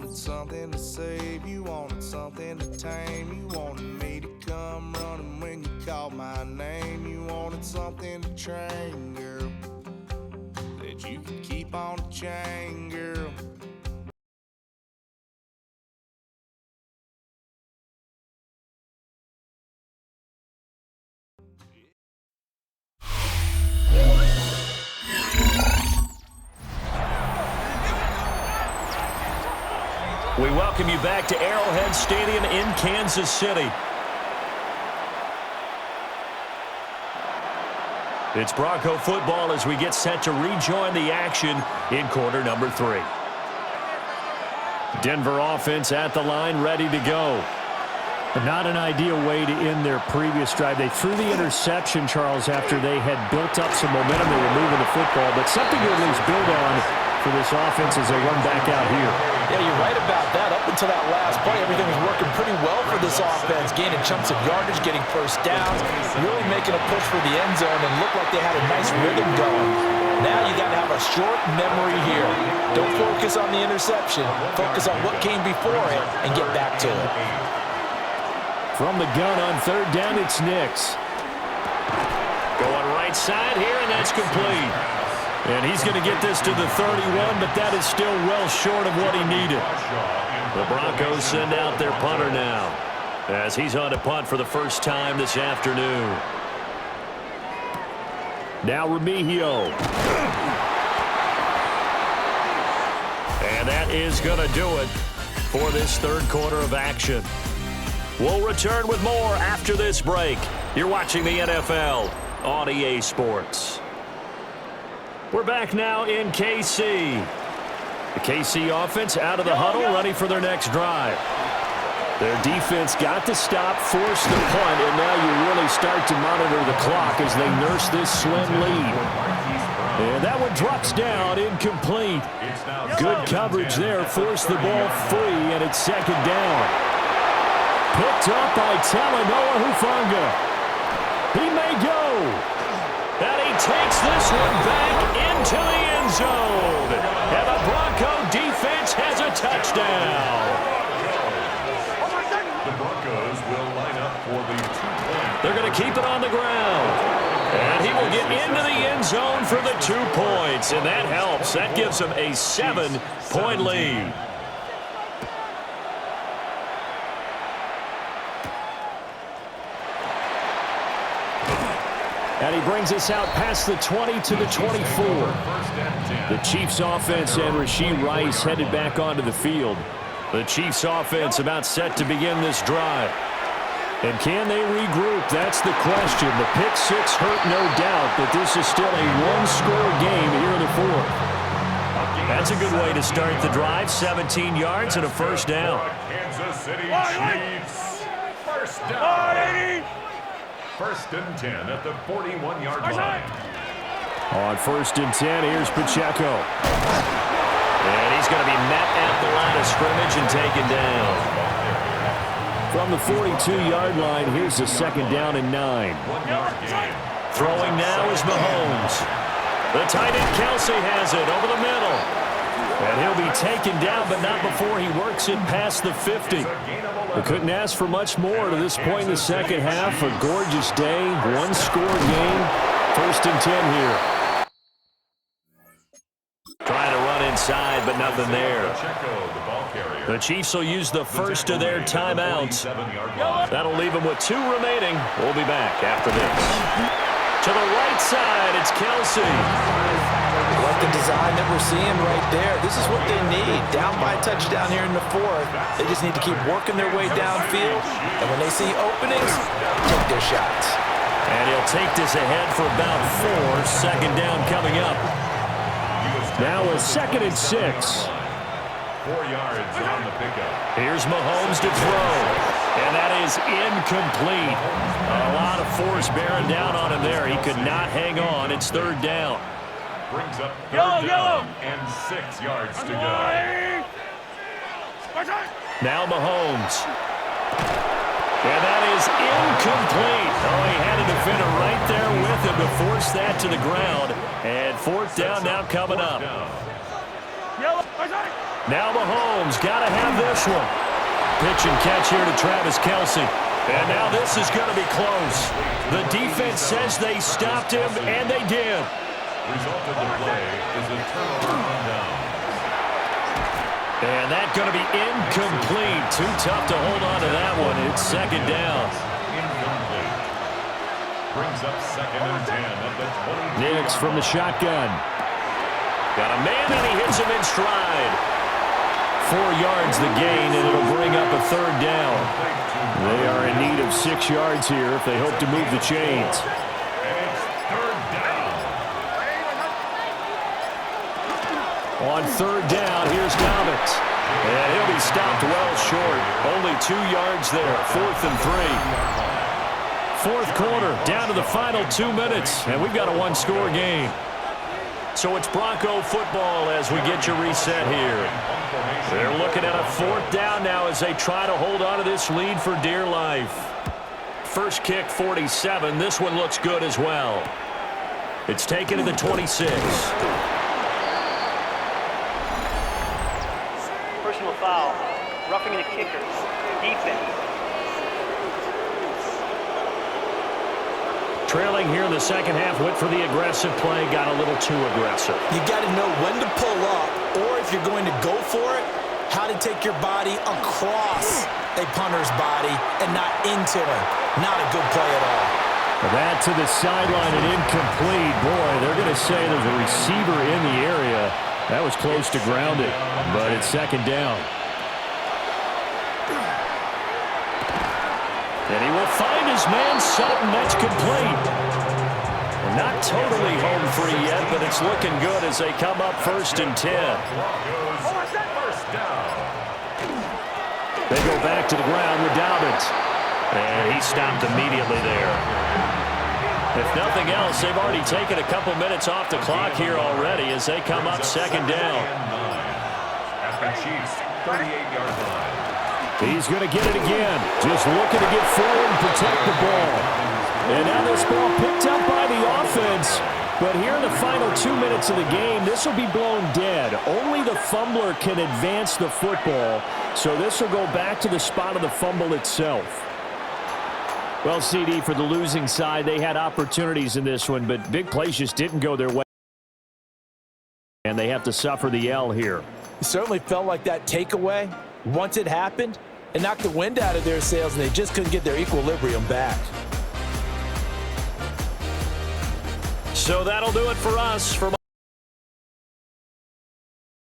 wanted something to save, you wanted something to tame, you wanted me to come running when you called my name, you wanted something to train, girl, that you could keep on the chain, girl. We welcome you back to Arrowhead Stadium in Kansas City. It's Bronco football as we get set to rejoin the action in quarter number 3. Denver offense at the line, ready to go. Not an ideal way to end their previous drive. They threw the interception, Charles, after they had built up some momentum. They were moving the football, but something to at least build on for this offense as they run back out here. Yeah, you're right about that. Up until that last play, everything was working pretty well for this offense, gaining chunks of yardage, getting first downs, really making a push for the end zone, and looked like they had a nice rhythm going. Now you got to have a short memory here. Don't focus on the interception. Focus on what came before it and get back to it. From the gun on third down, it's Nix. Going right side here, and that's complete. And he's going to get this to the 31, but that is still well short of what he needed. The Broncos send out their punter now, as he's on to punt for the first time this afternoon. Now Remigio. And that is going to do it for this third quarter of action. We'll return with more after this break. You're watching the NFL on EA Sports. We're back now in KC. The KC offense out of the huddle, ready for their next drive. Their defense got the stop, forced the punt, and now you really start to monitor the clock as they nurse this slim lead. And that one drops down, incomplete. Good coverage there, forced the ball free, and it's second down. Picked up by Talanoa Hufanga. He may go. And he takes this one back into the end zone. And the Bronco defense has a touchdown. The Broncos will line up for the 2-point. They're going to keep it on the ground. And he will get into the end zone for the 2 points. And that helps. That gives him a 7-point lead. And he brings us out past the 20 to the 24. The Chiefs offense and Rashee Rice headed back onto the field. The Chiefs offense about set to begin this drive. And can they regroup? That's the question. The pick six hurt, no doubt, but this is still a one-score game here in the fourth. That's a good way to start the drive. 17 yards and a first down. Kansas City Chiefs. First down. First and 10 at the 41-yard line. On first and 10, here's Pacheco. And he's going to be met at the line of scrimmage and taken down. From the 42-yard line, here's the second down and 9. Throwing now is Mahomes. The tight end Kelsey has it over the middle. And he'll be taken down, but not before he works it past the 50. We couldn't ask for much more to this point in the second half. A gorgeous day, one-score game. First and 10 here. Trying to run inside, but nothing there. The Chiefs will use the first of their timeouts. That'll leave them with 2 remaining. We'll be back after this. To the right side, it's Kelsey. Like the design that we're seeing right there. This is what they need. Down by a touchdown here in the fourth. They just need to keep working their way downfield. And when they see openings, take their shots. And he'll take this ahead for about 4. Second down coming up. Now a second and 6. 4 yards on the pickup. Here's Mahomes to throw. And that is incomplete. A lot of force bearing down on him there. He could not hang on. It's third down. Brings up third down and 6 yards to go. Now Mahomes. And that is incomplete. Oh, he had a defender right there with him to force that to the ground. And fourth down now coming up. Now Mahomes got to have this one. Pitch and catch here to Travis Kelce. And now this is going to be close. The defense says they stopped him, and they did. Result of the play is a turnover on down. And that's going to be incomplete. Too tough to hold on to that one. It's second down. Incomplete. Brings up 2nd and 10 at the 20. Diggs from the shotgun. Got a man, and he hits him in stride. 4 yards the gain, and it'll bring up a third down. They are in need of 6 yards here if they hope to move the chains. And it's 3rd down. On 3rd down, here's Dobbins. And he'll be stopped well short. Only 2 yards there. 4th and 3. 4th quarter, down to the final 2 minutes, and we've got a one-score game. So it's Bronco football as we get you reset here. They're looking at a 4th down now as they try to hold on to this lead for dear life. First kick, 47. This one looks good as well. It's taken to the 26. Personal foul. Roughing the kicker. Defense. Trailing here in the second half, went for the aggressive play, got a little too aggressive. You got to know when to pull up, or if you're going to go for it, how to take your body across a punter's body and not into him. Not a good play at all. That to the sideline and incomplete. Boy, they're going to say there's a receiver in the area. That was close to grounded, but it's second down. And he will find his man Sutton. That's complete. Well, not totally home free yet, but it's looking good as they come up 1st and 10. First down. They go back to the ground with Dobbins. And he stopped immediately there. If nothing else, they've already taken a couple minutes off the clock here already as they come up 2nd down. At the Chiefs' 38-yard line. He's going to get it again. Just looking to get forward and protect the ball. And now this ball picked up by the offense. But here in the final 2 minutes of the game, this will be blown dead. Only the fumbler can advance the football. So this will go back to the spot of the fumble itself. Well, CD, for the losing side, they had opportunities in this one, but big plays just didn't go their way. And they have to suffer the L here. It certainly felt like that takeaway, once it happened, it knocked the wind out of their sails, and they just couldn't get their equilibrium back. So that'll do it for us from